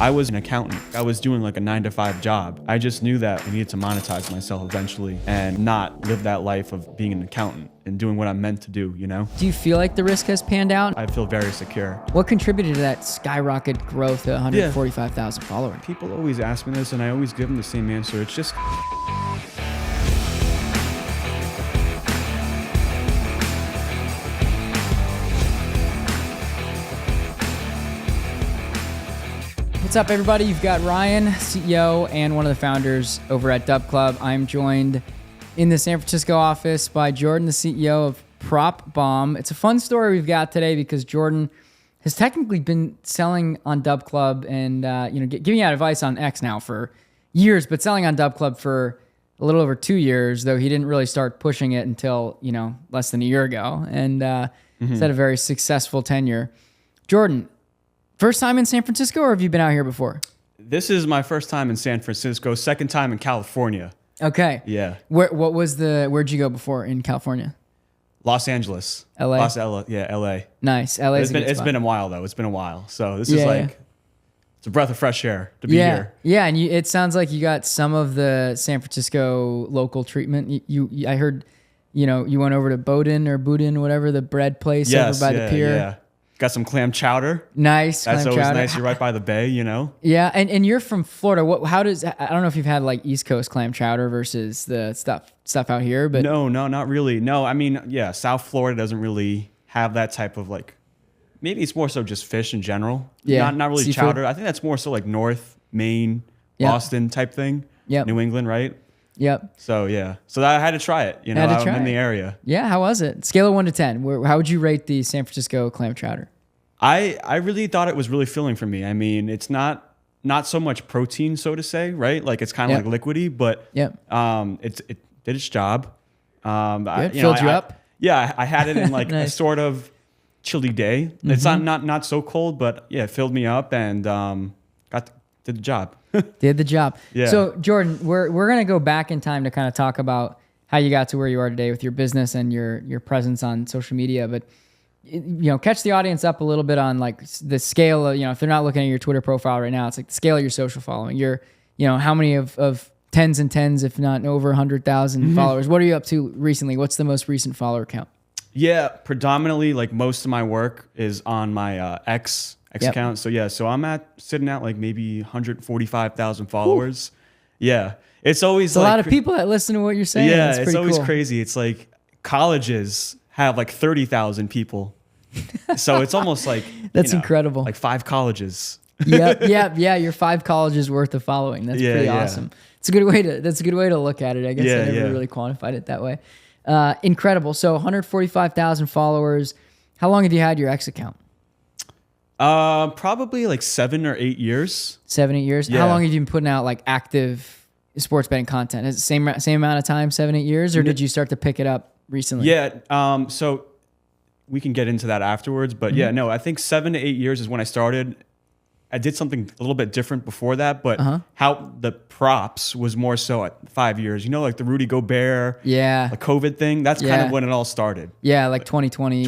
I was an accountant. I was doing like a 9-to-5 job. I just knew that I needed to monetize myself eventually and not live that life of being an accountant and doing what I'm meant to do, you know? Do you feel like the risk has panned out? I feel very secure. What contributed to that skyrocket growth to 145,000 followers? People always ask me this and I always give them the same answer. It's just What's up, everybody? You've got Ryan, CEO and one of the founders over at DubClub. I'm joined in the San Francisco office by Jordan, the CEO of PropBomb. It's a fun story we've got today because Jordan has technically been selling on DubClub and giving out advice on X now for years, but selling on DubClub for a little over 2 years, though he didn't really start pushing it until less than a year ago, and he's had a very successful tenure. Jordan, first time in San Francisco, or have you been out here before? This is my first time in San Francisco, second time in California. Okay. Yeah. Where'd you go before in California? Los Angeles. LA. LA. Nice. LA. It's been a while though. It's been a while. So this is like it's a breath of fresh air to be here. Yeah, and it sounds like you got some of the San Francisco local treatment. I heard, you went over to Boudin, whatever, the bread place over by the pier. Yeah. Got some clam chowder. Nice. That's always nice. You're right by the bay, Yeah, and you're from Florida. I don't know if you've had like East Coast clam chowder versus the stuff out here, but no, not really. No, I mean, yeah, South Florida doesn't really have that type of like. Maybe it's more so just fish in general. Yeah, not really seafood. chowder. I think that's more so like North Maine, Boston type thing. Yep. New England, right? Yep. So yeah, so I had to try it. I'm in the area. Yeah, how was it? Scale of 1 to 10. How would you rate the San Francisco clam chowder? I really thought it was really filling for me. I mean, it's not so much protein, so to say, right? Like it's kind of like liquidy, but it did its job. Filled you up? Yeah, I had it in like Nice. a sort of chilly day. It's not so cold, but yeah, it filled me up and did the job. Did the job. Yeah. So Jordan, we're gonna go back in time to kind of talk about how you got to where you are today with your business and your presence on social media, but catch the audience up a little bit on like the scale of, if they're not looking at your Twitter profile right now, it's like the scale of your social following. You're, how many of tens and tens, if not over 100,000 followers. What are you up to recently? What's the most recent follower count? Yeah, predominantly like most of my work is on my X account. So I'm sitting at like maybe 145,000 followers. Ooh. Yeah. It's always a lot of people that listen to what you're saying. Yeah, it's always crazy. It's like colleges have like 30,000 people. So it's almost like that's incredible. Like 5 colleges. Yeah. You're 5 colleges worth of following. That's pretty awesome. That's a good way to look at it. I guess I never really quantified it that way. Incredible. So 145,000 followers. How long have you had your X account? Probably like 7 or 8 years. 7, 8 years. Yeah. How long have you been putting out like active sports betting content? Is it same amount of time, 7, 8 years, or did you start to pick it up recently? Yeah. So we can get into that afterwards, but I think 7 to 8 years is when I started. I did something a little bit different before that, but how the props was more so at 5 years, like the Rudy Gobert, the COVID thing. That's kind of when it all started. Yeah. Like 2020.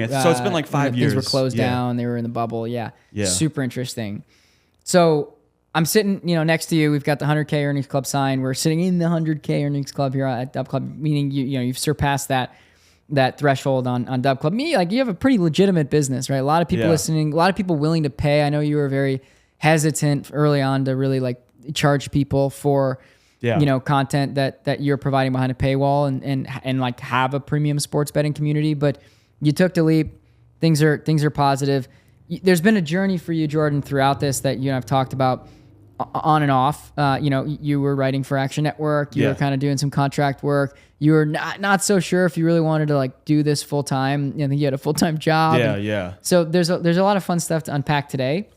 So it's been like 5 years. Things were closed down. They were in the bubble. Yeah. Super interesting. So I'm sitting, next to you. We've got the 100K Earnings Club sign. We're sitting in the 100K Earnings Club here at DubClub, meaning you've surpassed that threshold on DubClub. You have a pretty legitimate business, right? A lot of people listening, a lot of people willing to pay. I know you were very hesitant early on to really like charge people for content that you're providing behind a paywall and like have a premium sports betting community, but you took the leap. Things are positive. There's been a journey for you, Jordan, throughout this that you and I've talked about on and off. You were writing for Action Network. You were kind of doing some contract work. You were not so sure if you really wanted to like do this full time. I think you had a full-time job. Yeah. So there's a lot of fun stuff to unpack today,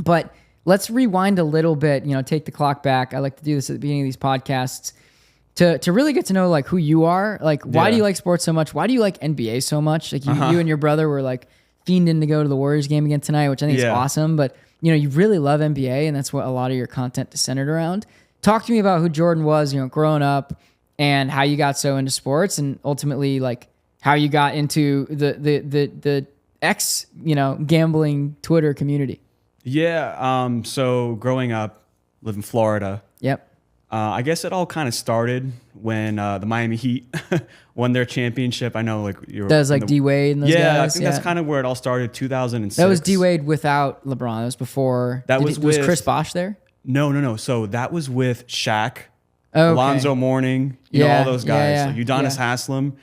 but let's rewind a little bit, take the clock back. I like to do this at the beginning of these podcasts to really get to know like who you are. Like, why do you like sports so much? Why do you like NBA so much? Like you and your brother were like fiending to go to the Warriors game again tonight, which I think is awesome. But you really love NBA, and that's what a lot of your content is centered around. Talk to me about who Jordan was, growing up, and how you got so into sports, and ultimately like how you got into the X, gambling Twitter community. Yeah. So growing up, live in Florida. Yep. I guess it all kind of started when the Miami Heat won their championship. I know, like you're That was like D Wade and those guys. Yeah, I think that's kind of where it all started. 2006. That was D Wade without LeBron. That was before. Was Chris Bosh there? No. So that was with Shaq, Okay. Alonzo Mourning, you know, all those guys. Like Udonis Haslem.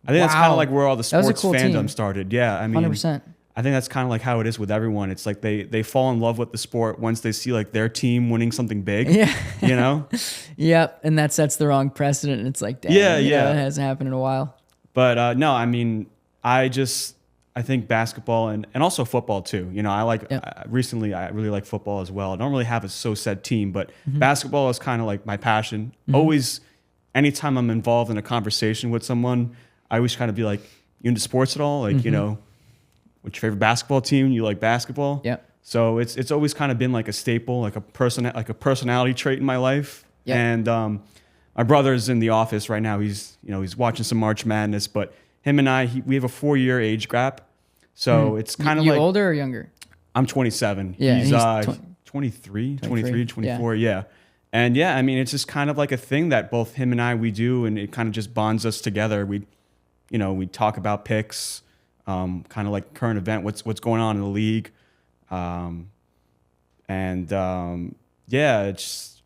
I think that's kind of like where all the sports fandom started. Yeah, I mean, 100%. I think that's kind of like how it is with everyone. It's like they fall in love with the sport once they see like their team winning something big. Yeah. You know? Yep. And that sets the wrong precedent. And it's like, damn, that hasn't happened in a while. But no, I mean, I think basketball and also football too. You know, recently I really like football as well. I don't really have a so set team, but basketball is kind of like my passion. Always, anytime I'm involved in a conversation with someone, I always kind of be like, you into sports at all? Like, you know, what's your favorite basketball team? You like basketball? Yep. So it's always kind of been like a staple, like a personality trait in my life. Yep. And my brother's in the office right now. He's watching some March Madness, but him and we have a 4-year age gap. So it's kind of like... You older or younger? I'm 27. Yeah, he's 23, 24. Yeah. And yeah, I mean, it's just kind of like a thing that both him and we do, and it kind of just bonds us together. We talk about picks, kind of like current event, what's going on in the league. Yeah, it's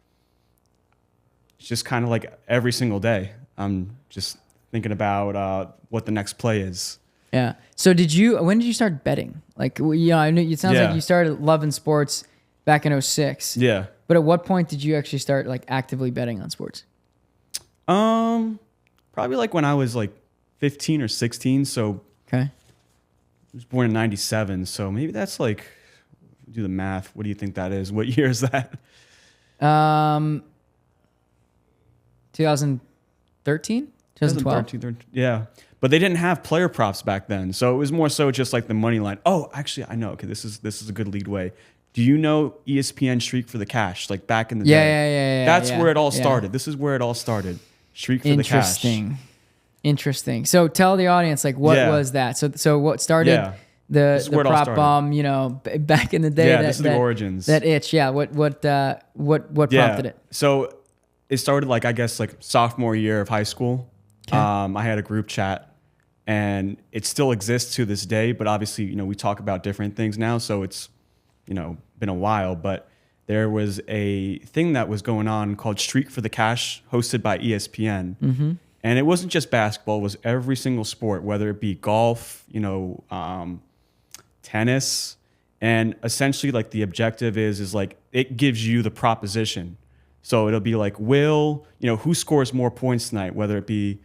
just kind of like every single day. I'm just thinking about what the next play is. Yeah. So when did you start betting? Like, I know it sounds like you started loving sports back in 2006. Yeah. But at what point did you actually start like actively betting on sports? Probably like when I was like 15 or 16. So okay. I was born in 97. So maybe that's like, do the math. What do you think that is? What year is that? 2013? 2012? Yeah. But they didn't have player props back then. So it was more so just like the money line. Oh, actually, I know. Okay, this is a good lead way. Do you know ESPN Streak for the Cash? Like back in the day. Yeah. That's where it all started. This is where it all started. Streak for the Cash. Interesting. So tell the audience, like, what was that? So what started the PropBomb, you know, back in the day? Yeah, this is the origins. That itch. Yeah. What prompted it? So it started like, I guess, like sophomore year of high school. Okay. I had a group chat. And it still exists to this day, but obviously, you know, we talk about different things now, so it's, you know, been a while. But there was a thing that was going on called Streak for the Cash, hosted by ESPN. Mm-hmm. And it wasn't just basketball; it was every single sport, whether it be golf, you know, tennis, and essentially, like the objective is like it gives you the proposition. So it'll be like, who scores more points tonight, whether it be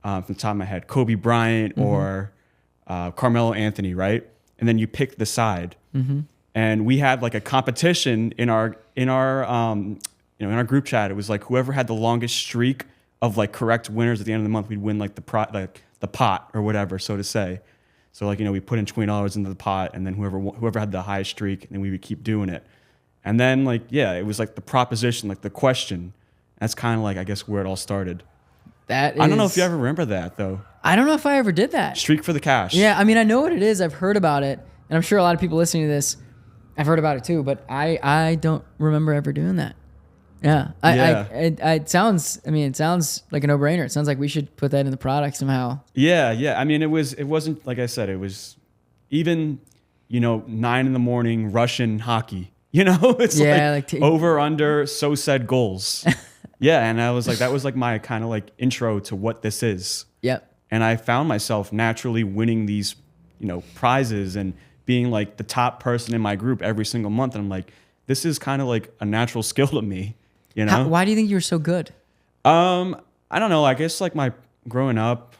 from the top of my head, Kobe Bryant or Carmelo Anthony, right? And then you pick the side. Mm-hmm. And we had like a competition in our group chat. It was like whoever had the longest streak of like correct winners at the end of the month, we'd win like the pot or whatever, so to say. So like, you know, we put in $20 into the pot, and then whoever had the highest streak, and then we would keep doing it. And then like, it was like the proposition, like the question. That's kind of like, I guess, where it all started. I don't know if you ever remember that, though. I don't know if I ever did that. Streak for the Cash. Yeah, I mean, I know what it is. I've heard about it. And I'm sure a lot of people listening to this, I've heard about it too. But I don't remember ever doing that. Yeah. It sounds like a no-brainer. It sounds like we should put that in the product somehow. Yeah. I mean, it wasn't, like I said, it was even, 9 a.m. Russian hockey. It's like over, under, so said goals. Yeah, and I was like, that was like my kind of like intro to what this is. Yep. And I found myself naturally winning these, prizes and being like the top person in my group every single month. And I'm like, this is kind of like a natural skill to me, Why do you think you were so good? I don't know. I guess like growing up,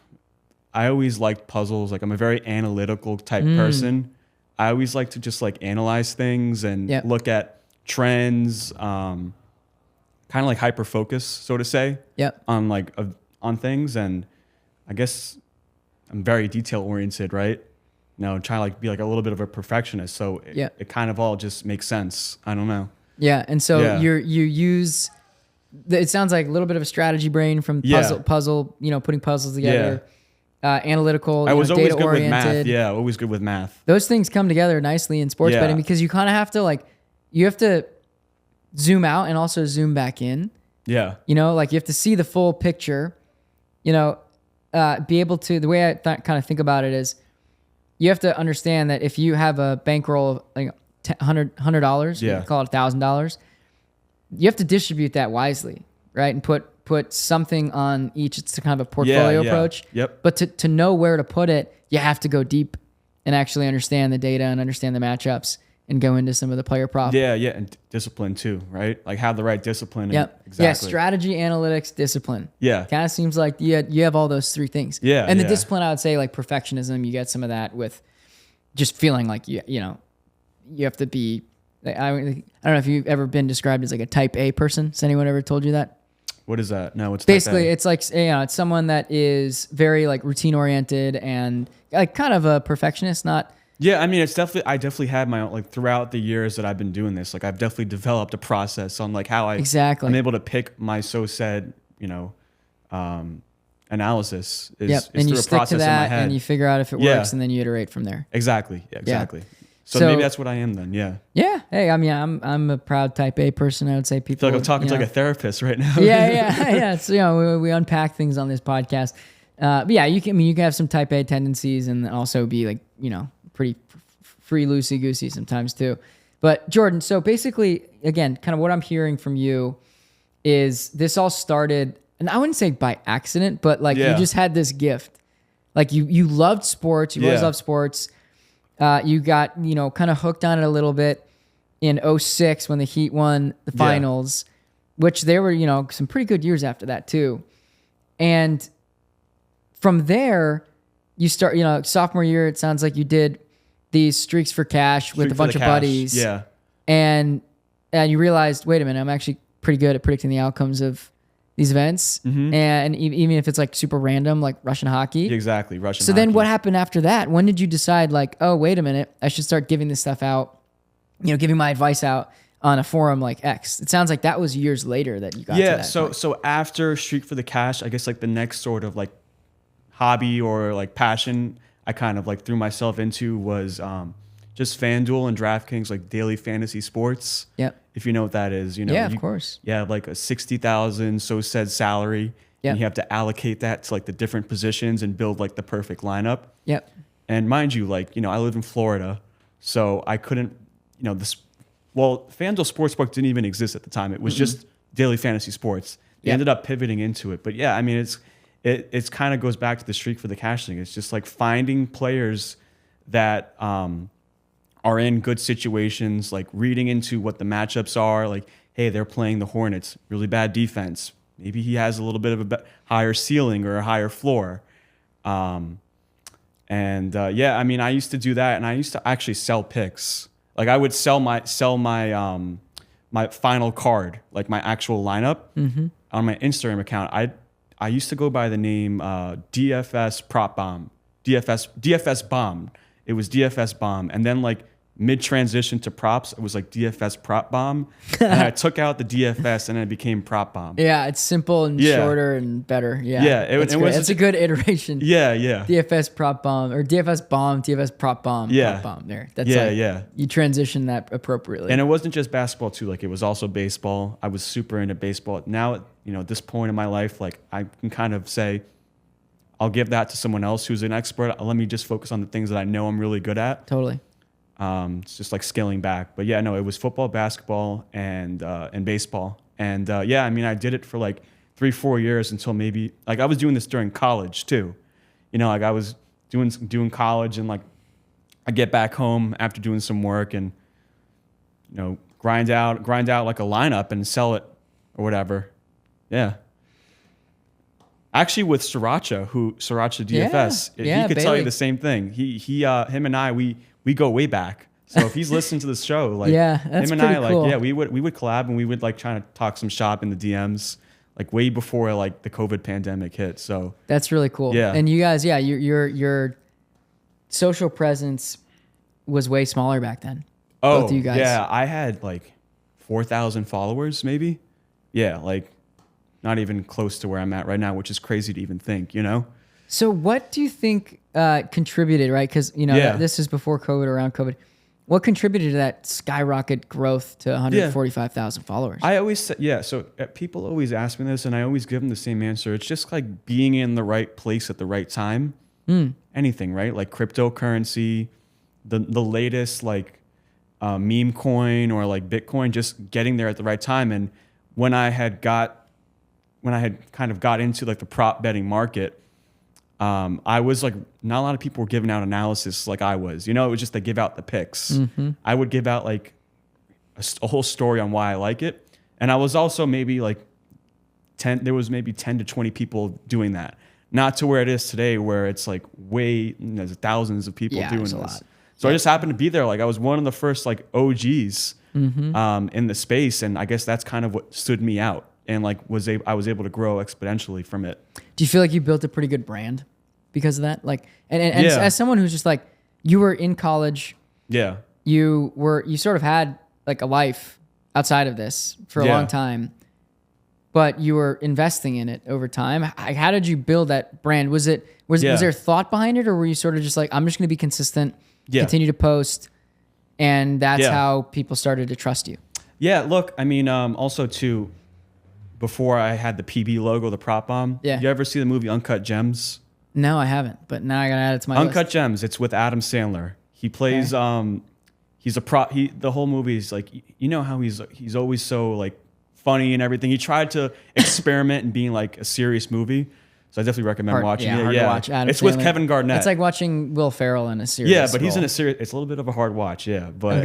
I always liked puzzles. Like I'm a very analytical type person. I always like to just like analyze things and look at trends. Kind of like hyper focus, so to say, on things. And I guess I'm very detail oriented, right? Trying to like be like a little bit of a perfectionist. So it kind of all just makes sense. I don't know. Yeah. And so you use, it sounds like a little bit of a strategy brain from puzzle, putting puzzles together. analytical. I was always data good oriented. with math. Yeah, always good with math. Those things come together nicely in sports betting because you kind of have to you have to zoom out and also zoom back in. Yeah. You have to see the full picture. Be able to. The way I kind of think about it is, you have to understand that if you have a bankroll of like $100, call it $1,000, you have to distribute that wisely, right? And put something on each. It's kind of a portfolio approach. Yep. But to know where to put it, you have to go deep and actually understand the data and understand the matchups and go into some of the player prop. Yeah, and discipline too, right? Like have the right discipline. Yep. Exactly. Yeah, strategy, analytics, discipline. Yeah. Kind of seems like you have all those three things. Yeah. And the discipline, I would say, like perfectionism, you get some of that with just feeling like you have to be. Like, I don't know if you've ever been described as like a type A person. Has anyone ever told you that? What is that? No, it's basically it's like it's someone that is very like routine oriented and like kind of a perfectionist, not. Yeah, I mean, I definitely had my own, like throughout the years that I've been doing this, like I've definitely developed a process on like how I'm able to pick my said, analysis is and you through a stick process to in my that head. and you figure out if it works and then you iterate from there. Exactly. Yeah, exactly. Yeah. So maybe that's what I am then. Yeah. Yeah. Hey, I mean, I'm a proud type A person. I would say people. I feel like I'm talking to like a therapist right now. Yeah. So we unpack things on this podcast. But yeah, you can have some type A tendencies and also be like pretty free loosey goosey sometimes too. But Jordan, so basically, again, kind of what I'm hearing from you is this all started, and I wouldn't say by accident, but like you just had this gift. Like you loved sports. You always loved sports. You got, kind of hooked on it a little bit in 2006 when the Heat won the finals, which there were, some pretty good years after that too. And from there, you start, sophomore year, it sounds like you did these streaks for cash with a bunch of buddies. Yeah. And you realized, wait a minute, I'm actually pretty good at predicting the outcomes of these events. Mm-hmm. And even if it's like super random, like Russian hockey. Exactly. Russian hockey. So then what happened after that? When did you decide like, oh, wait a minute, I should start giving this stuff out, giving my advice out on a forum like X? It sounds like that was years later that you got to that point. So after Streak for the Cash, I guess like the next sort of like hobby or like passion I kind of like threw myself into was just FanDuel and DraftKings, like daily fantasy sports. Yep. If you know what that is, Yeah, of course. Yeah, like a 60,000 said salary. Yep. And you have to allocate that to like the different positions and build like the perfect lineup. Yep. And mind you, like, I live in Florida, so I couldn't, FanDuel Sportsbook didn't even exist at the time. It was just daily fantasy sports. They ended up pivoting into it. But yeah, I mean, it's kind of goes back to the Streak for the Cash thing. It's just like finding players that are in good situations, like reading into what the matchups are. Like, hey, they're playing the Hornets, really bad defense. Maybe he has a little bit of a higher ceiling or a higher floor. I mean, I used to do that, and I used to actually sell picks. Like I would sell my my final card, like my actual lineup, on my Instagram account. I used to go by the name DFS PropBomb, DFS Bomb. It was DFS Bomb, and then like mid-transition to props, it was like DFS PropBomb, and I took out the DFS and it became PropBomb. Yeah, it's simple and shorter and better. Yeah, it's a good iteration. Yeah. DFS PropBomb or DFS Bomb, DFS PropBomb. Yeah, PropBomb there. That's you transition that appropriately. And it wasn't just basketball too. Like it was also baseball. I was super into baseball. Now, at this point in my life, like I can kind of say, I'll give that to someone else who's an expert. Let me just focus on the things that I know I'm really good at. Totally. It's just like scaling back. But yeah, no, it was football, basketball, and baseball. And I mean, I did it for like 3-4 years until maybe like I was doing this during college too. Like I was doing college, and like I get back home after doing some work and grind out like a lineup and sell it or whatever. Yeah. Actually, with Sriracha DFS, he could tell you the same thing. Him and I, we go way back. So if he's listening to the show, like that's him and I, cool. like we would collab, and we would like try to talk some shop in the DMs, like way before like the COVID pandemic hit. So that's really cool. Yeah. And you guys, your social presence was way smaller back then. Oh, both of you guys. Yeah, I had like 4,000 followers, maybe. Yeah, like not even close to where I'm at right now, which is crazy to even think. So what do you think contributed, right? Because, this is before COVID, around COVID. What contributed to that skyrocket growth to 145,000 followers? I always say, so people always ask me this, and I always give them the same answer. It's just like being in the right place at the right time. Anything, right? Like cryptocurrency, the latest like meme coin or like Bitcoin, just getting there at the right time. And when I had kind of got into like the prop betting market, I was like, not a lot of people were giving out analysis like I was. It was just they give out the picks. I would give out like a whole story on why I like it. And I was also maybe like there was maybe 10 to 20 people doing that. Not to where it is today, where it's like there's thousands of people doing this. So I just happened to be there. Like I was one of the first like OGs in the space. And I guess that's kind of what stood me out. And like I was able to grow exponentially from it. Do you feel like you built a pretty good brand because of that? Like, and as someone who's just like, you were in college. Yeah. You sort of had like a life outside of this for a long time, but you were investing in it over time. How did you build that brand? Was there thought behind it, or were you sort of just like, I'm just going to be consistent, continue to post, and that's how people started to trust you? Yeah. Look, I mean, also too, before I had the PB logo, the PropBomb. Yeah. You ever see the movie Uncut Gems? No, I haven't, but now I gotta add it to my Uncut list. Gems. It's with Adam Sandler. He plays. He's a prop. The whole movie is like, how he's always so like funny and everything. He tried to experiment in being like a serious movie. So I definitely recommend watching it. Hard to watch. Adam it's Sandler. With Kevin Garnett. It's like watching Will Ferrell in a serious. Yeah, but he's role. in a serious. It's a little bit of a hard watch. Yeah, but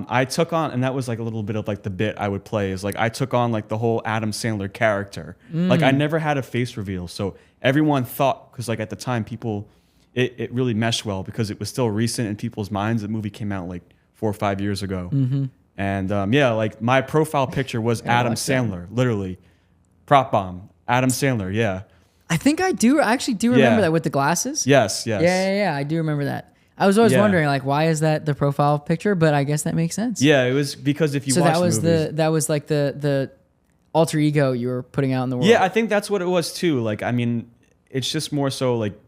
I took on, and that was like a little bit of like the bit I would play is like I took on like the whole Adam Sandler character. Like I never had a face reveal, so everyone thought, because like at the time people, it really meshed well because it was still recent in people's minds. The movie came out like 4 or 5 years ago, and like my profile picture was Adam Sandler, literally, PropBomb, Adam Sandler. Yeah. I think I actually do remember that with the glasses. Yes. Yeah, I do remember that. I was always wondering, like, why is that the profile picture? But I guess that makes sense. Yeah, it was because if you watch that was movies, that was like the alter ego you were putting out in the world. Yeah, I think that's what it was too. Like, I mean, it's just more so like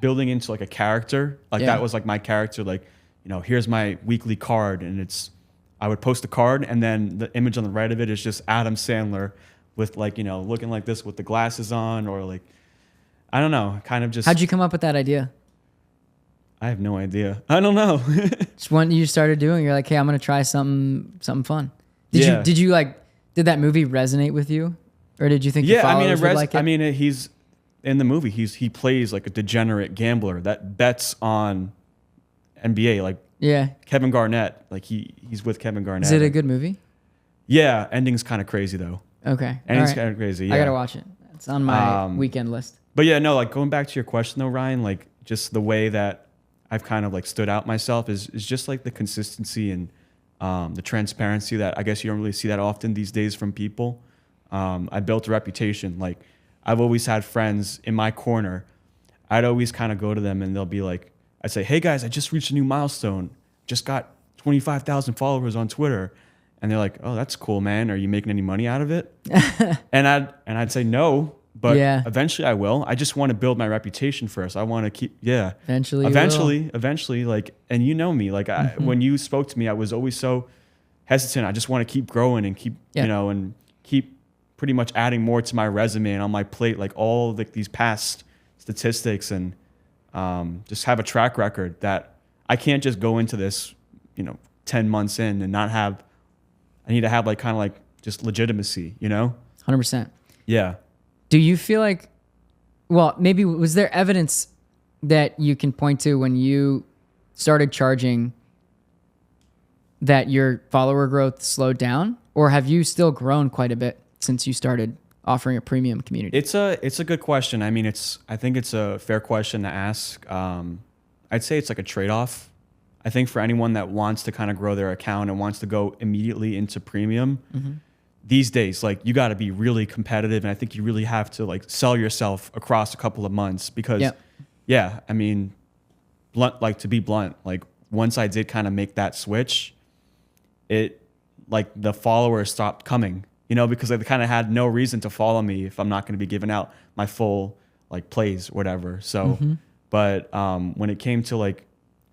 building into like a character. Like that was like my character. Like, here's my weekly card, and I would post the card, and then the image on the right of it is just Adam Sandler with like, looking like this with the glasses on, or like, I don't know, kind of just. How'd you come up with that idea? I have no idea. I don't know. Just when you started doing, you're like, hey, I'm going to try something fun. Did you like, did that movie resonate with you? Or did you think your followers would like it? I mean, he's in the movie, he plays like a degenerate gambler that bets on NBA, like Kevin Garnett, like he's with Kevin Garnett. Is it a good movie? Yeah. Ending's kind of crazy though. Okay. Ending's kind of crazy. Yeah. I got to watch it. It's on my weekend list. But yeah, no, like going back to your question though, Ryan, like just the way that I've kind of like stood out myself is just like the consistency and the transparency that I guess you don't really see that often these days from people. I built a reputation. Like I've always had friends in my corner. I'd always kind of go to them and they'll be like, I'd say, hey guys, I just reached a new milestone. Just got 25,000 followers on Twitter. And they're like, oh, that's cool, man. Are you making any money out of it? and I'd say no, but eventually I will. I just want to build my reputation first. I want to keep, Eventually, like, and you know me, like when you spoke to me, I was always so hesitant. I just want to keep growing and keep, and keep pretty much adding more to my resume and on my plate, like all like these past statistics and just have a track record that I can't just go into this, 10 months in and not have, I need to have like kind of like just legitimacy, 100%. Yeah. Do you feel like, well, maybe was there evidence that you can point to when you started charging that your follower growth slowed down, or have you still grown quite a bit since you started offering a premium community? It's a good question. I mean, I think it's a fair question to ask. I'd say it's like a trade-off. I think for anyone that wants to kind of grow their account and wants to go immediately into premium, these days, like you got to be really competitive. And I think you really have to like sell yourself across a couple of months because I mean, to be blunt, like once I did kind of make that switch, it like the followers stopped coming, because they kind of had no reason to follow me if I'm not going to be giving out my full like plays, whatever. So, but when it came to like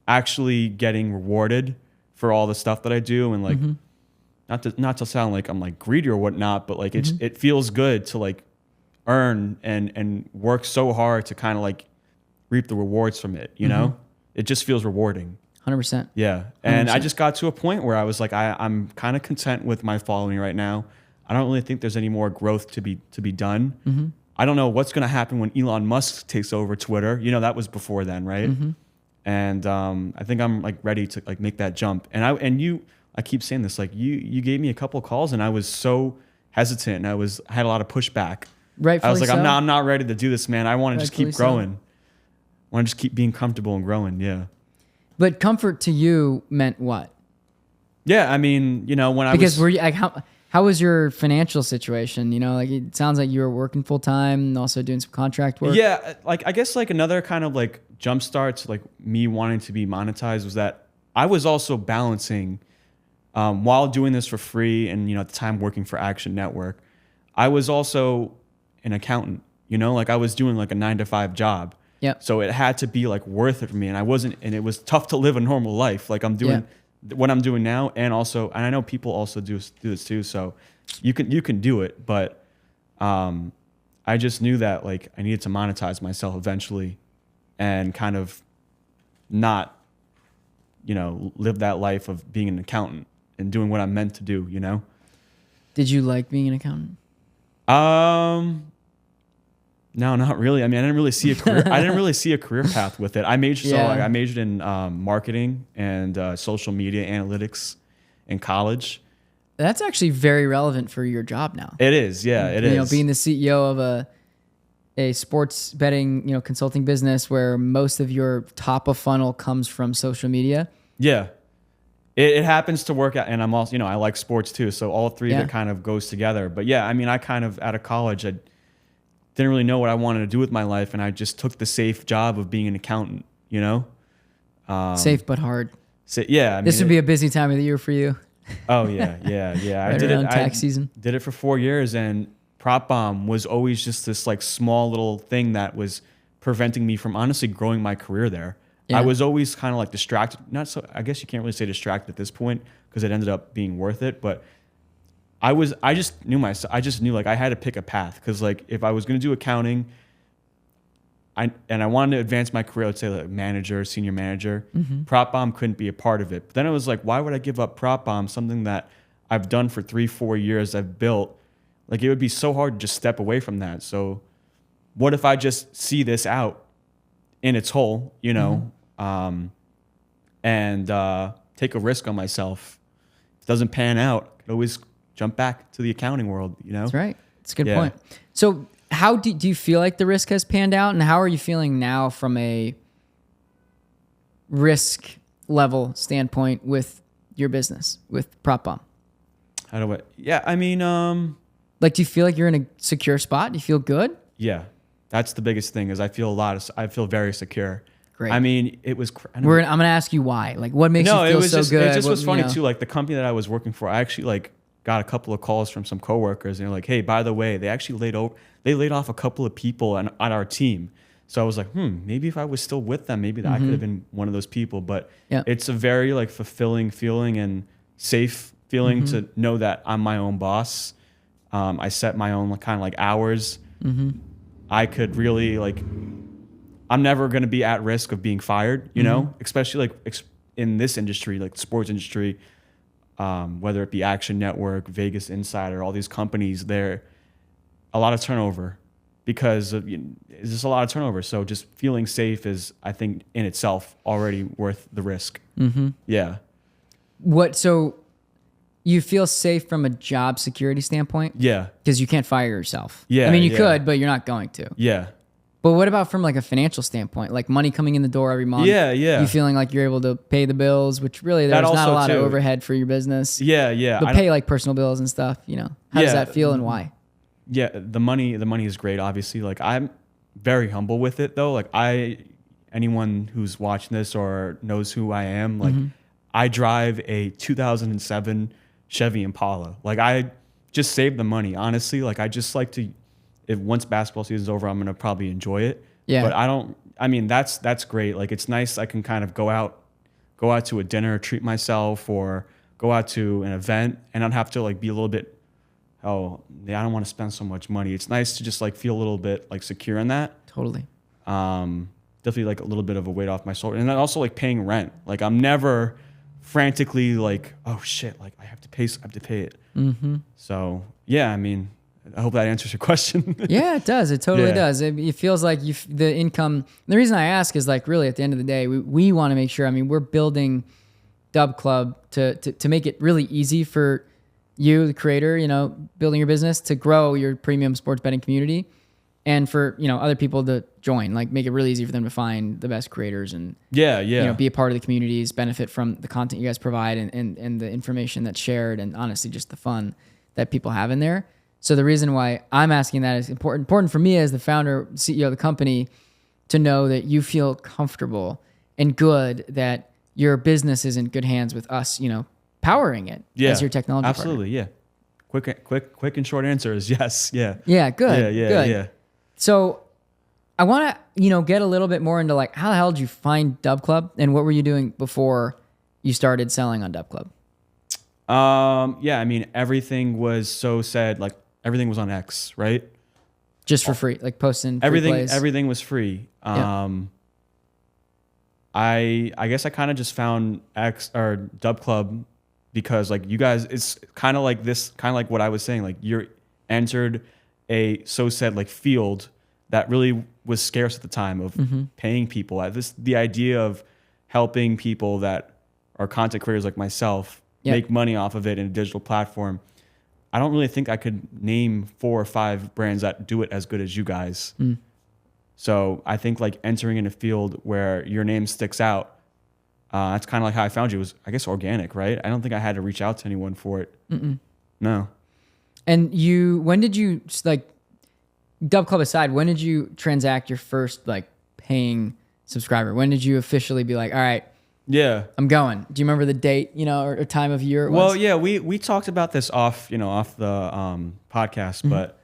actually getting rewarded for all the stuff that I do, and like not to sound like I'm like greedy or whatnot, but like it feels good to like earn and work so hard to kind of like reap the rewards from it. You know, it just feels rewarding. 100%. Yeah. And 100%. I just got to a point where I was like, I'm kind of content with my following right now. I don't really think there's any more growth to be done. I don't know what's going to happen when Elon Musk takes over Twitter. You know, that was before then, right? And I think I'm like ready to like make that jump. And I keep saying this, like you gave me a couple of calls and I was so hesitant and I had a lot of pushback. Rightfully I was like, so. I'm not ready to do this, man. I want to just keep growing. I want to just keep being comfortable and growing. Yeah. But comfort to you meant what? Yeah, I mean, you know, because were you like how was your financial situation? You know, like it sounds like you were working full time and also doing some contract work. Yeah, like I guess like another kind of like jump start to like me wanting to be monetized was that I was also balancing while doing this for free and, you know, at the time working for Action Network, I was also an accountant. You know, like I was doing like a 9-to-5 job. Yeah. So it had to be like worth it for me. And it was tough to live a normal life. Like I'm doing what I'm doing now. And I know people also do this too. So you can do it. But I just knew that like I needed to monetize myself eventually and kind of not, you know, live that life of being an accountant and doing what I'm meant to do, you know? Did you like being an accountant? No, not really. I mean, I didn't really see a career path with it. I majored in marketing and social media analytics in college. That's actually very relevant for your job now. It is, yeah, it is. You know, being the CEO of a sports betting, you know, consulting business where most of your top of funnel comes from social media. Yeah. It happens to work out, and I'm also, you know, I like sports too, so all three of it kind of goes together. But yeah, I mean, I kind of out of college, I didn't really know what I wanted to do with my life, and I just took the safe job of being an accountant, you know? Safe but hard. Yeah. I mean, this would be a busy time of the year for you. Oh, yeah. Right, I did around tax season. Did it for 4 years, and PropBomb was always just this like small little thing that was preventing me from honestly growing my career there. Yeah. I was always kind of like distracted. I guess you can't really say distracted at this point because it ended up being worth it, but I just knew like I had to pick a path because like if I was going to do accounting, I wanted to advance my career, let's say like manager, senior manager, PropBomb couldn't be a part of it. But then I was like, why would I give up PropBomb, something that I've done for 3-4 years, I've built? Like it would be so hard to just step away from that. So what if I just see this out in its whole, you know, and take a risk on myself? If it doesn't pan out, I could always jump back to the accounting world, you know? That's right. That's a good point. So how do you feel like the risk has panned out, and how are you feeling now from a risk level standpoint with your business, with PropBomb? I mean, like, do you feel like you're in a secure spot? Do you feel good? Yeah. That's the biggest thing is I feel very secure. Great. I mean, it was. I'm going to ask you why. Like, what makes you feel so good? It just was funny too. Like the company that I was working for, I actually like got a couple of calls from some coworkers, and they're like, "Hey, by the way, they actually laid off a couple of people on our team." So I was like, maybe if I was still with them, maybe I could have been one of those people. But it's a very like fulfilling feeling and safe feeling to know that I'm my own boss. I set my own kind of like hours. I could really like. I'm never going to be at risk of being fired, you know, especially like in this industry, like the sports industry, whether it be Action Network, Vegas Insider, all these companies, they're a lot of turnover because of, it's just a lot of turnover. So just feeling safe is, I think, in itself already worth the risk. Yeah. So you feel safe from a job security standpoint? Yeah. Because you can't fire yourself. Yeah. I mean, you could, but you're not going to. Yeah. But what about from like a financial standpoint, like money coming in the door every month? Yeah. You feeling like you're able to pay the bills, which really there's not a lot of overhead for your business. Yeah. But pay like personal bills and stuff, you know. How does that feel and why? Yeah, the money is great, obviously. Like I'm very humble with it though. Like anyone who's watching this or knows who I am, like I drive a 2007 Chevy Impala. Like I just save the money, honestly. Like I just like to, if once basketball season's over, I'm going to probably enjoy it. Yeah. But I mean, that's great. Like, it's nice. I can kind of go out to a dinner, treat myself, or go out to an event and not have to like be a little bit, oh, yeah, I don't want to spend so much money. It's nice to just like feel a little bit like secure in that. Totally. Definitely like a little bit of a weight off my shoulder. And then also like paying rent. Like, I'm never frantically like, oh shit, like I have to pay it. Mm-hmm. So yeah, I mean, I hope that answers your question. Yeah, it does. It totally does. It feels like the income. The reason I ask is like, really, at the end of the day, we want to make sure. I mean, we're building DubClub to make it really easy for you, the creator, you know, building your business, to grow your premium sports betting community, and for, you know, other people to join. Like, make it really easy for them to find the best creators and you know, be a part of the communities, benefit from the content you guys provide, and the information that's shared, and honestly just the fun that people have in there. So the reason why I'm asking that is important for me as the founder, CEO of the company, to know that you feel comfortable and good that your business is in good hands with us, you know, powering it as your technology absolutely partner. Quick and short answer is yes. Yeah. Yeah. Good. Yeah. Good. So I want to, you know, get a little bit more into like, how the hell did you find DubClub, and what were you doing before you started selling on DubClub? Yeah, I mean, everything was everything was on X, right? Just for free, like posting free plays. Everything was free. I guess I kind of just found X or DubClub because like you guys, it's kind of like what I was saying. Like, you're entered a like field that really was scarce at the time of paying people. The idea of helping people that are content creators like myself make money off of it in a digital platform. I don't really think I could name 4 or 5 brands that do it as good as you guys. So I think like entering in a field where your name sticks out, that's kind of like how I found you. It was, I guess, organic, right? I don't think I had to reach out to anyone for it. No. And when did you, like, DubClub aside, when did you transact your first like paying subscriber? When did you officially be like, all right, yeah, I'm going? Do you remember the date, you know, or time of year it was? Well, yeah, we talked about this off the podcast, but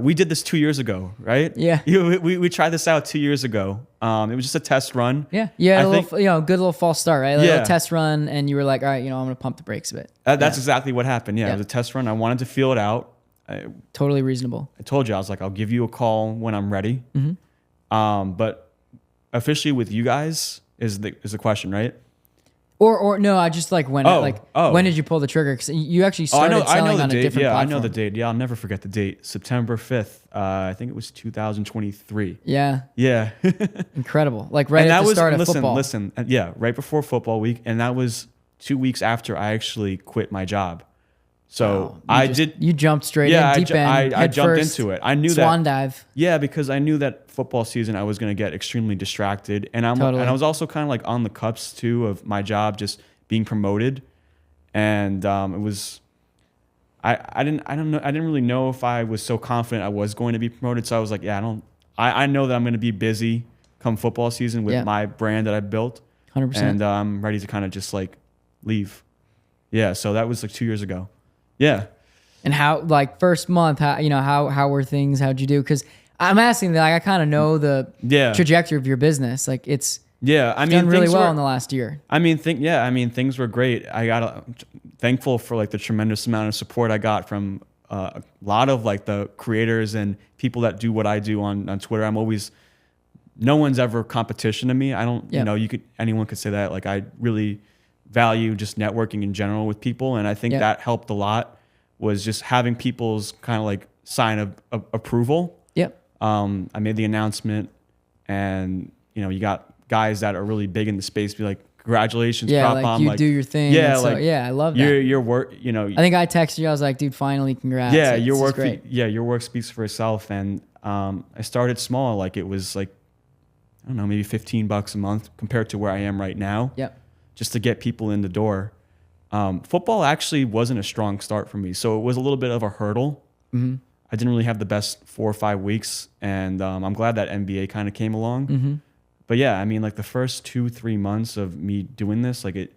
we did this 2 years ago, right? Yeah. We tried this out 2 years ago. It was just a test run. Yeah. Yeah. Good little false start, right? Like a little test run, and you were like, all right, you know, I'm going to pump the brakes a bit. That's exactly what happened. Yeah. It was a test run. I wanted to feel it out. Totally reasonable. I told you, I was like, I'll give you a call when I'm ready. But officially with you guys is the question, right? Or no, I just like when when did you pull the trigger? Because you actually started selling on a different platform. I know the date. Yeah, I'll never forget the date. September 5th. I think it was 2023. Yeah. Yeah. Incredible. Like right at the start of football. Listen. Yeah, right before football week, and that was 2 weeks after I actually quit my job. So you jumped straight in, deep end. I jumped into it. I knew swan dive. Yeah, because I knew that football season I was going to get extremely distracted, and I was also kind of like on the cusp too of my job just being promoted, and it was I didn't really know if I was so confident I was going to be promoted. So I was like, I know that I'm going to be busy come football season with my brand that I built, 100%, and I'm ready to kind of just like leave. Yeah, so that was like 2 years ago. Yeah. And how, like, first month, how were things? How'd you do? Because I'm asking that, like, I kind of know the trajectory of your business. Like, it's done really well in the last year. Things were great. I got thankful for like the tremendous amount of support I got from a lot of like the creators and people that do what I do on Twitter. No one's ever competition to me. I don't, anyone could say that. Like, I really value just networking in general with people, and I think that helped a lot, was just having people's kind of like sign of approval. I made the announcement, and you got guys that are really big in the space be like, congratulations, PropBomb. Like, do your thing. I love that. Your work, I think I texted you, I was like, dude, finally, congrats. Yeah, your work speaks for itself. And I started small. Like, it was like, I don't know, maybe $15 a month compared to where I am right now. Just to get people in the door. Football actually wasn't a strong start for me, so it was a little bit of a hurdle. I didn't really have the best 4 or 5 weeks, and I'm glad that NBA kind of came along. But yeah, I mean, like the first 2-3 months of me doing this, like it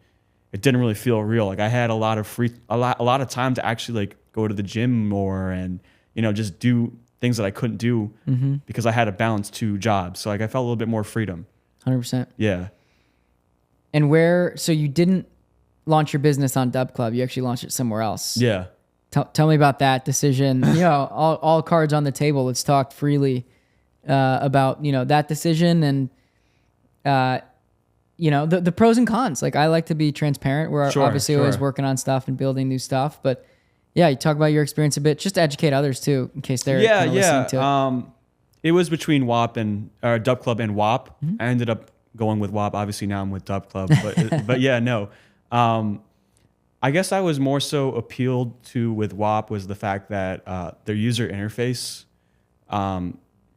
didn't really feel real. Like, I had a lot of time to actually like go to the gym more and just do things that I couldn't do because I had to balance 2 jobs. So like I felt a little bit more freedom. 100%. Yeah. And so you didn't launch your business on DubClub. You actually launched it somewhere else. Yeah. Tell me about that decision. All cards on the table. Let's talk freely about, that decision and, the pros and cons. Like, I like to be transparent. We're obviously always working on stuff and building new stuff, but yeah, you talk about your experience a bit, just to educate others too, in case they're listening to it. It was between WAP and DubClub and WAP. I ended up going with WAP. Obviously now I'm with DubClub, but yeah, no. I guess I was more so appealed to with WAP was the fact that their user interface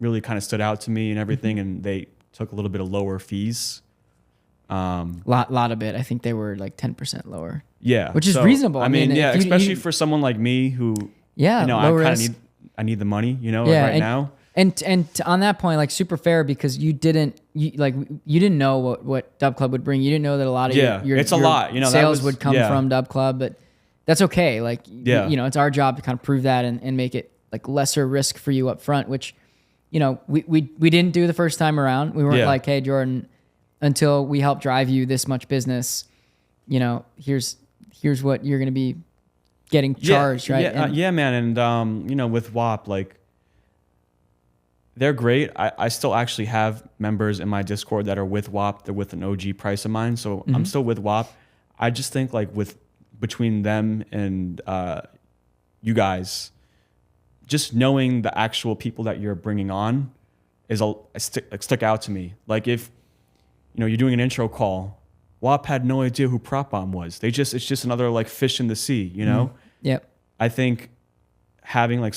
really kind of stood out to me and everything, and they took a little bit of lower fees. Lot of it. I think they were like 10% lower. Yeah, which is reasonable. I mean, yeah, especially for someone like me who, I kind of need the money, right now. And on that point, like super fair because you didn't know what DubClub would bring. You didn't know that a lot of your sales would come from DubClub, but that's okay. Like, it's our job to kind of prove that and make it like lesser risk for you up front, which, we didn't do the first time around. We weren't like, hey, Jordan, until we help drive you this much business, here's what you're going to be getting charged, right? Yeah, man. And, with WAP, like, they're great. I still actually have members in my Discord that are with WAP. They're with an OG price of mine. So I'm still with WAP. I just think like between them and you guys, just knowing the actual people that you're bringing on stuck out to me. Like if, you're doing an intro call, WAP had no idea who PropBomb was. It's just another like fish in the sea, Yep. I think having like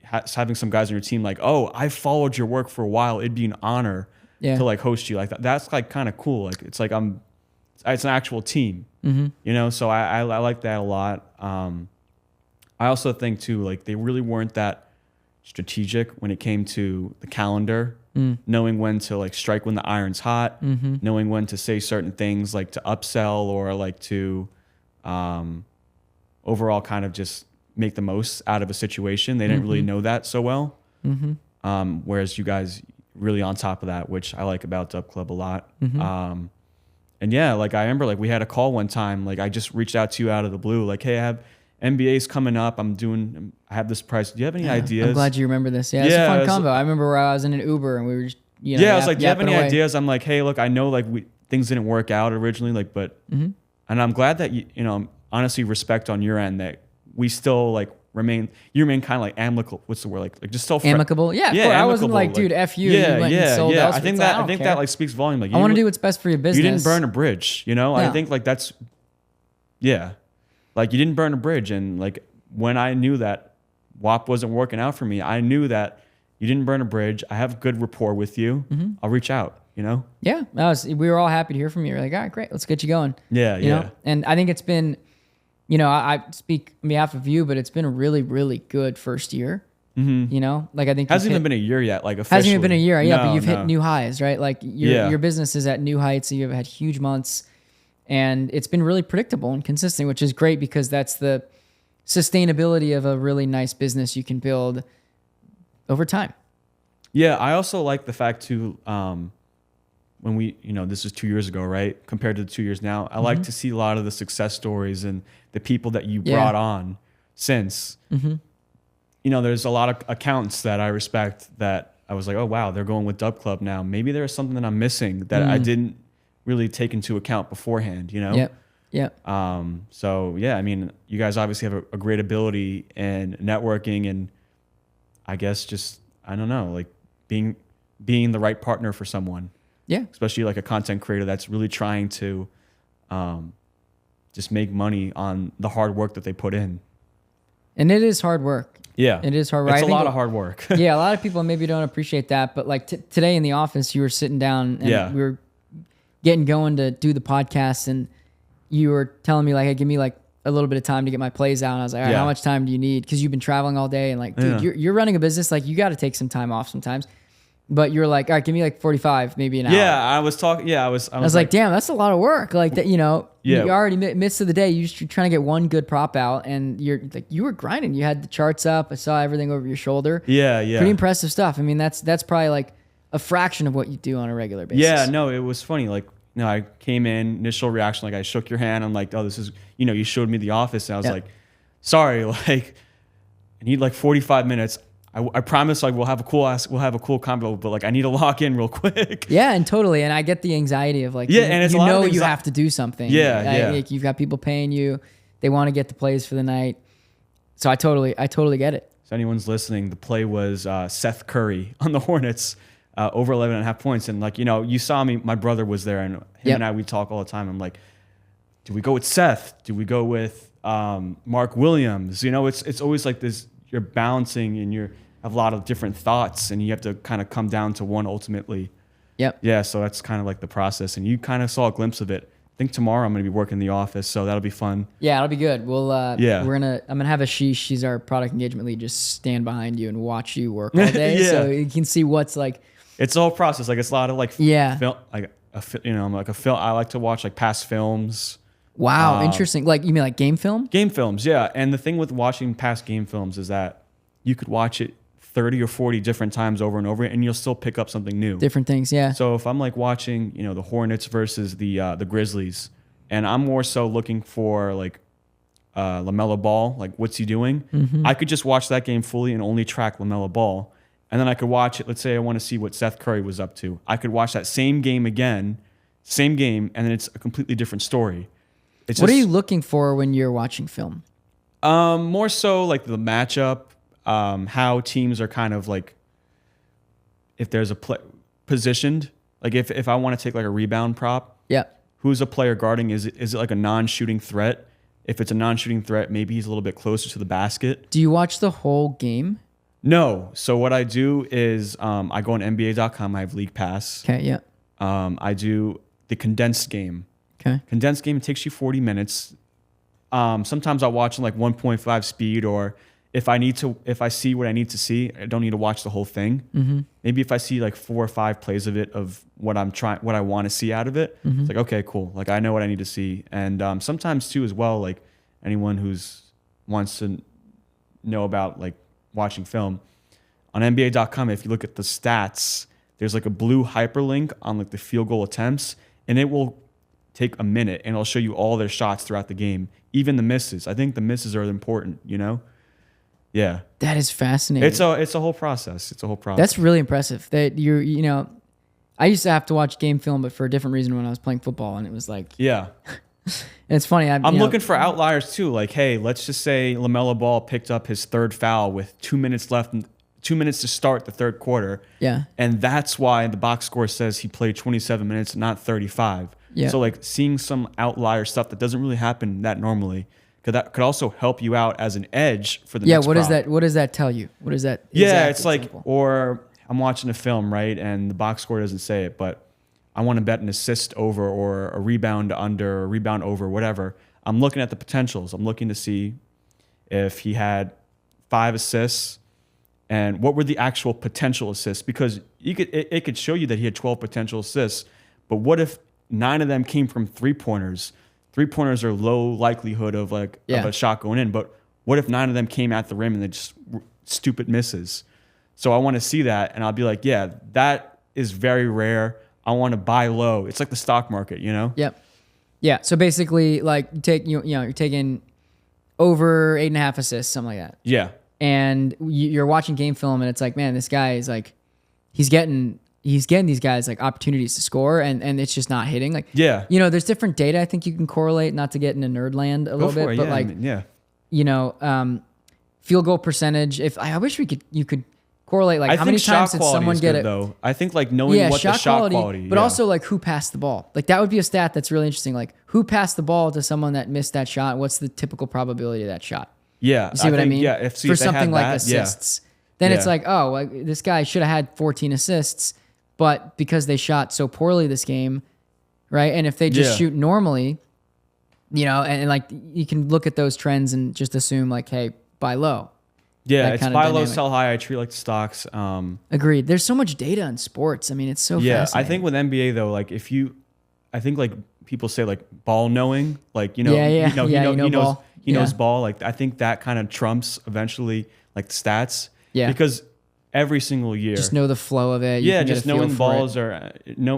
having some guys on your team like, oh, I followed your work for a while. It'd be an honor to like host you like that. That's like kind of cool. Like it's like it's an actual team, So I like that a lot. I also think too, like they really weren't that strategic when it came to the calendar, knowing when to like strike when the iron's hot, knowing when to say certain things like to upsell or like to overall kind of just make the most out of a situation. They didn't really know that so well. Whereas you guys really on top of that, which I like about DubClub a lot. And yeah, like I remember like we had a call one time, like I just reached out to you out of the blue, like, hey, I have MBA's coming up. I have this price. Do you have any ideas? I'm glad you remember this. Yeah, it's a fun combo. I remember where I was in an Uber and we were just, I was like, do you have any ideas? I'm like, hey, look, I know like things didn't work out originally, like, but, and I'm glad that, honestly respect on your end that we still like you remain kind of like amicable. What's the word? Like just still amicable. Yeah. Amicable. I wasn't like, dude, F you. You went and sold elsewhere. I think that like speaks volume. Like I want to do what's best for your business. You didn't burn a bridge, I think like that's, like you didn't burn a bridge. And like when I knew that WAP wasn't working out for me, I knew that you didn't burn a bridge. I have good rapport with you. I'll reach out, Yeah. We were all happy to hear from you. We're like, all right, great. Let's get you going. Yeah. And I think it's been, I speak on behalf of you, but it's been a really, really good first year. Like I think hasn't even been a year yet. Like officially. Hasn't even been a year. Yeah, but you've hit new highs, right? Like your business is at new heights. And you've had huge months, and it's been really predictable and consistent, which is great because that's the sustainability of a really nice business you can build over time. Yeah, I also like the fact too. When we, this is 2 years ago, right? Compared to the 2 years now, I like to see a lot of the success stories and the people that you brought on since. There's a lot of accountants that I respect that I was like, oh, wow, they're going with DubClub now. Maybe there's something that I'm missing that I didn't really take into account beforehand, Yep. So, yeah, I mean, you guys obviously have a great ability in networking and I guess just, I don't know, like being the right partner for someone. Yeah. Especially like a content creator that's really trying to just make money on the hard work that they put in. And it is hard work. Yeah. It is hard work. It's a lot of hard work. Yeah. A lot of people maybe don't appreciate that. But like today in the office, you were sitting down and we were getting going to do the podcast and you were telling me like, hey, give me like a little bit of time to get my plays out. And I was like, all right, how much time do you need? Because you've been traveling all day and like, dude, you're running a business. Like you got to take some time off sometimes. but you're like, all right, give me like 45, maybe an hour. Yeah, I was talking. Yeah, I was like, damn, that's a lot of work. Like that, Yeah. you already midst of the day, you're trying to get one good prop out, and you're like, you were grinding. You had the charts up. I saw everything over your shoulder. Yeah. Pretty impressive stuff. I mean, that's probably like a fraction of what you do on a regular basis. Yeah, no, it was funny. Like, I came in, initial reaction, like I shook your hand. I'm like, oh, this is, you showed me the office, and I was like, sorry, like, I need like 45 minutes. I promise, like, we'll have a cool convo, but like, I need to lock in real quick. Yeah, and totally. And I get the anxiety of like, and it's you have to do something. Yeah. Like, you've got people paying you. They want to get the plays for the night. So I totally get it. So anyone's listening, the play was Seth Curry on the Hornets, over 11.5 points. And like, you saw me, my brother was there, and him and I, we talk all the time. I'm like, do we go with Seth? Do we go with Mark Williams? It's always like this, you're balancing and you have a lot of different thoughts, and you have to kind of come down to one ultimately. Yep. Yeah, so that's kind of like the process, and you kind of saw a glimpse of it. I think tomorrow I'm going to be working in the office, so that'll be fun. Yeah, it'll be good. We'll I'm gonna have Ashish, she's our product engagement lead, just stand behind you and watch you work all day, so you can see what's like. It's a whole process. Like, it's a lot of like film, like I'm like a film. I like to watch like past films. Wow, interesting. Like, you mean like game film? Game films, yeah. And the thing with watching past game films is that you could watch it 30 or 40 different times over and over, and you'll still pick up something new. Different things, yeah. So if I'm like watching, the Hornets versus the Grizzlies, and I'm more so looking for like LaMelo Ball, like what's he doing? Mm-hmm. I could just watch that game fully and only track LaMelo Ball, and then I could watch it. Let's say I want to see what Seth Curry was up to. I could watch that same game again, and then it's a completely different story. What are you looking for when you're watching film? More so like the matchup, how teams are kind of like, if there's a positioned, like if I want to take like a rebound prop, who's a player guarding? Is it like a non-shooting threat? If it's a non-shooting threat, maybe he's a little bit closer to the basket. Do you watch the whole game? No. So what I do is I go on NBA.com. I have League Pass. Okay, yeah. I do the condensed game. Okay. Condensed game takes you 40 minutes. Sometimes I'll watch in like 1.5 speed, or if I see what I need to see, I don't need to watch the whole thing. Mm-hmm. Maybe if I see like 4 or 5 plays of it, of what I want to see out of it, mm-hmm. It's like, okay, cool. Like, I know what I need to see. And sometimes too as well, like anyone who's wants to know about like watching film, on NBA.com, if you look at the stats, there's like a blue hyperlink on like the field goal attempts, and it will take a minute and it'll show you all their shots throughout the game, even the misses. I think the misses are important, Yeah. That is fascinating. It's a whole process. That's really impressive that I used to have to watch game film, but for a different reason when I was playing football, and it was like, yeah. It's funny. I'm looking for outliers too. Like, hey, let's just say LaMelo Ball picked up his third foul with 2 minutes left, 2 minutes to start the third quarter. Yeah. And that's why the box score says he played 27 minutes, not 35. Yeah. So like seeing some outlier stuff that doesn't really happen that normally, that could also help you out as an edge for the next what prop. What does that tell you? What is that? It's like, or I'm watching a film, right, and the box score doesn't say it, but I want to bet an assist over or a rebound under, or a rebound over, whatever. I'm looking at the potentials. I'm looking to see if he had 5 assists and what were the actual potential assists, because it could show you that he had 12 potential assists, but what if 9 of them came from 3-pointers? 3-pointers are low likelihood of of a shot going in, but what if 9 of them came at the rim and they just stupid misses? So I want to see that, and I'll be like, yeah, that is very rare. I want to buy low. It's like the stock market, Yep. Yeah. So basically, like you're taking over 8.5 assists, something like that. Yeah. And you're watching game film, and it's like, man, this guy is like, he's getting these guys like opportunities to score, and it's just not hitting. Like, yeah, there's different data I think you can correlate, not to get into nerd land a little bit, but field goal percentage. If I wish you could correlate like how many times did someone get it though. I think like knowing what the shot quality, but also like who passed the ball. Like that would be a stat that's really interesting. Like who passed the ball to someone that missed that shot? What's the typical probability of that shot? Yeah, you see what I mean? Yeah, for something like assists, then it's like, oh, like, this guy should have had 14 assists, but because they shot so poorly this game, right? And if they just shoot normally, and like you can look at those trends and just assume like, hey, buy low. Yeah, that it's kind of buy low, dynamic. sell high. I treat like stocks. Agreed. There's so much data in sports. I mean, it's so Yeah, fascinating. I think with NBA though, like I think like people say like ball knowing, like you know ball. He knows ball. Like I think that kind of trumps eventually like the stats. Yeah. Because every single year, just know the flow of it. You yeah, can get just a feel knowing for balls it. or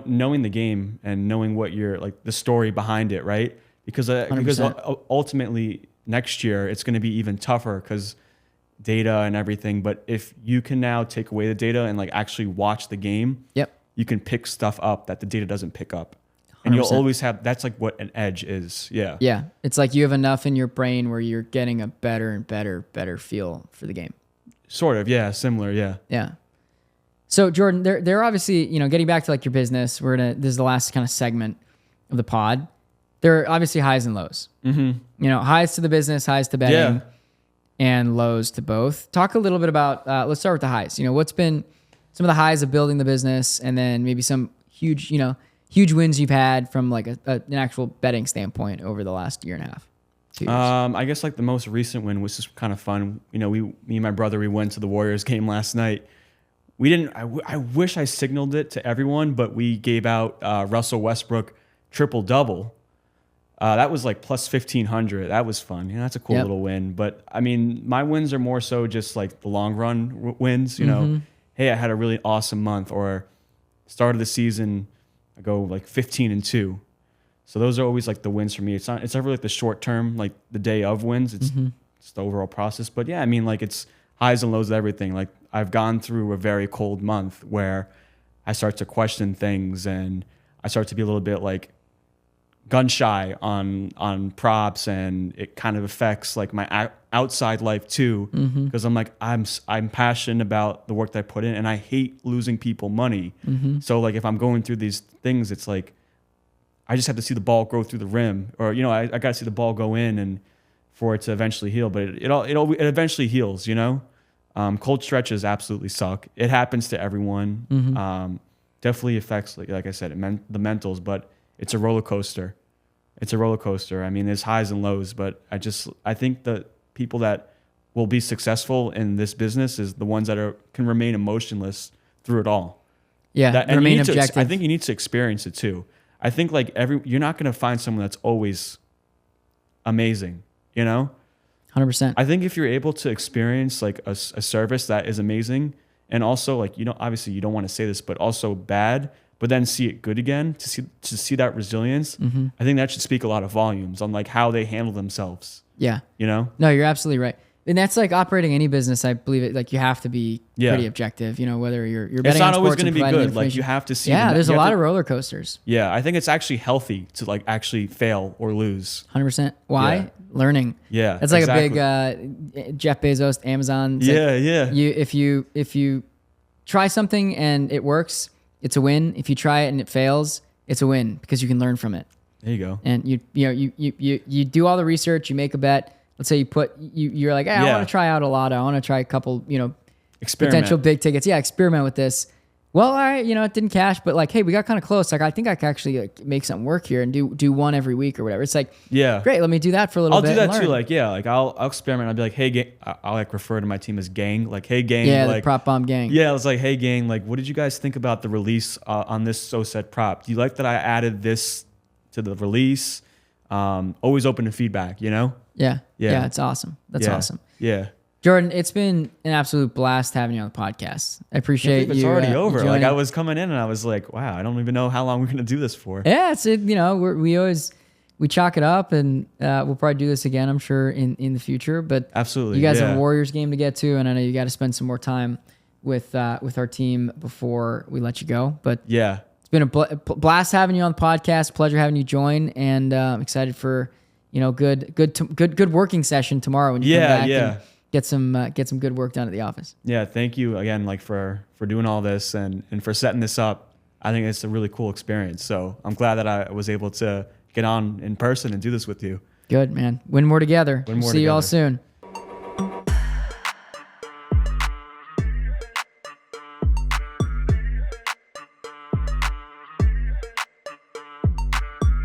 knowing the game and knowing what you're like the story behind it, right? Because 100%. ultimately next year it's going to be even tougher because data and everything. But if you can now take away the data and like actually watch the game, Yep. you can pick stuff up that the data doesn't pick up. And 100%. you'll always have, that's like what an edge is. Yeah. Yeah. It's like you have enough in your brain where you're getting a better and better feel for the game. Sort of. Yeah. Similar. Yeah. Yeah. So Jordan, they're obviously, getting back to like your business, this is the last kind of segment of the pod. There are obviously highs and lows, highs to the business, highs to betting, and lows to both. Talk a little bit about, let's start with the highs. What's been some of the highs of building the business, and then maybe some huge wins you've had from like an actual betting standpoint over the last year and a half. 2 years. I guess like the most recent win was just kind of fun. Me and my brother, we went to the Warriors game last night. We didn't, I wish I signaled it to everyone, but we gave out Russell Westbrook triple double. That was like plus 1,500. That was fun. That's a cool little win. But I mean, my wins are more so just like the long run wins. Hey, I had a really awesome month, or start of the season, I go like 15-2. So those are always like the wins for me. It's never like the short term, like the day of wins. It's the overall process. But yeah, I mean, like it's highs and lows of everything. Like I've gone through a very cold month where I start to question things and I start to be a little bit like gun shy on props, and it kind of affects like my outside life too, because I'm like I'm passionate about the work that I put in, and I hate losing people money. So like if I'm going through these things, it's like I just have to see the ball go through the rim, or I got to see the ball go in and for it to eventually heal. But it eventually heals. Cold stretches absolutely suck. It happens to everyone. Definitely affects like I said, the mentals, but it's a roller coaster. It's a roller coaster. I mean, there's highs and lows, but I think the people that will be successful in this business is the ones that can remain emotionless through it all. Yeah, remain objective. I think you need to experience it too. I think like you're not going to find someone that's always amazing, 100%. I think if you're able to experience like a service that is amazing, and also like, obviously you don't want to say this, but also bad, but then see it good again, to see that resilience, I think that should speak a lot of volumes on like how they handle themselves. Yeah. No, you're absolutely right. And that's like operating any business. I believe it. Like you have to be pretty objective. Whether you're betting it's not on always sports going to and be good. providing Like you have to see. Yeah, there's a lot of roller coasters. Yeah, I think it's actually healthy to like actually fail or lose. 100%. Why? Yeah. Learning. Yeah, that's like a big Jeff Bezos, Amazon. It's if you try something and it works, it's a win. If you try it and it fails, it's a win because you can learn from it. There you go. And you do all the research. You make a bet. Let's say you're like, hey, I want to try out a lotto. I want to try a couple, potential big tickets. Yeah, experiment with this. Well, all right, it didn't cash, but like, hey, we got kind of close. Like, I think I can actually like make something work here and do one every week or whatever. It's like, great. Let me do that for a little bit. I'll do that too. Like, like I'll experiment. I'll be like, hey, gang. I'll like refer to my team as gang. Like, hey, gang. Yeah, like, the PropBomb gang. Yeah, I was like, hey, gang. Like, what did you guys think about the release on this so-set prop? Do you like that I added this to the release? Always open to feedback. Yeah, it's awesome. That's awesome. Yeah. Jordan, it's been an absolute blast having you on the podcast. I appreciate you. It's already over. Like I was coming in and I was like, wow, I don't even know how long we're going to do this for. Yeah, we chalk it up, and we'll probably do this again, I'm sure, in the future. But absolutely, you guys have a Warriors game to get to, and I know you got to spend some more time with our team before we let you go. But yeah, it's been a blast having you on the podcast. Pleasure having you join, and I'm excited for good working session tomorrow when you come back. And get some good work done at the office. Yeah, thank you again, like for doing all this and for setting this up. I think it's a really cool experience. So I'm glad that I was able to get on in person and do this with you. Good, man. Win more together. See you all soon.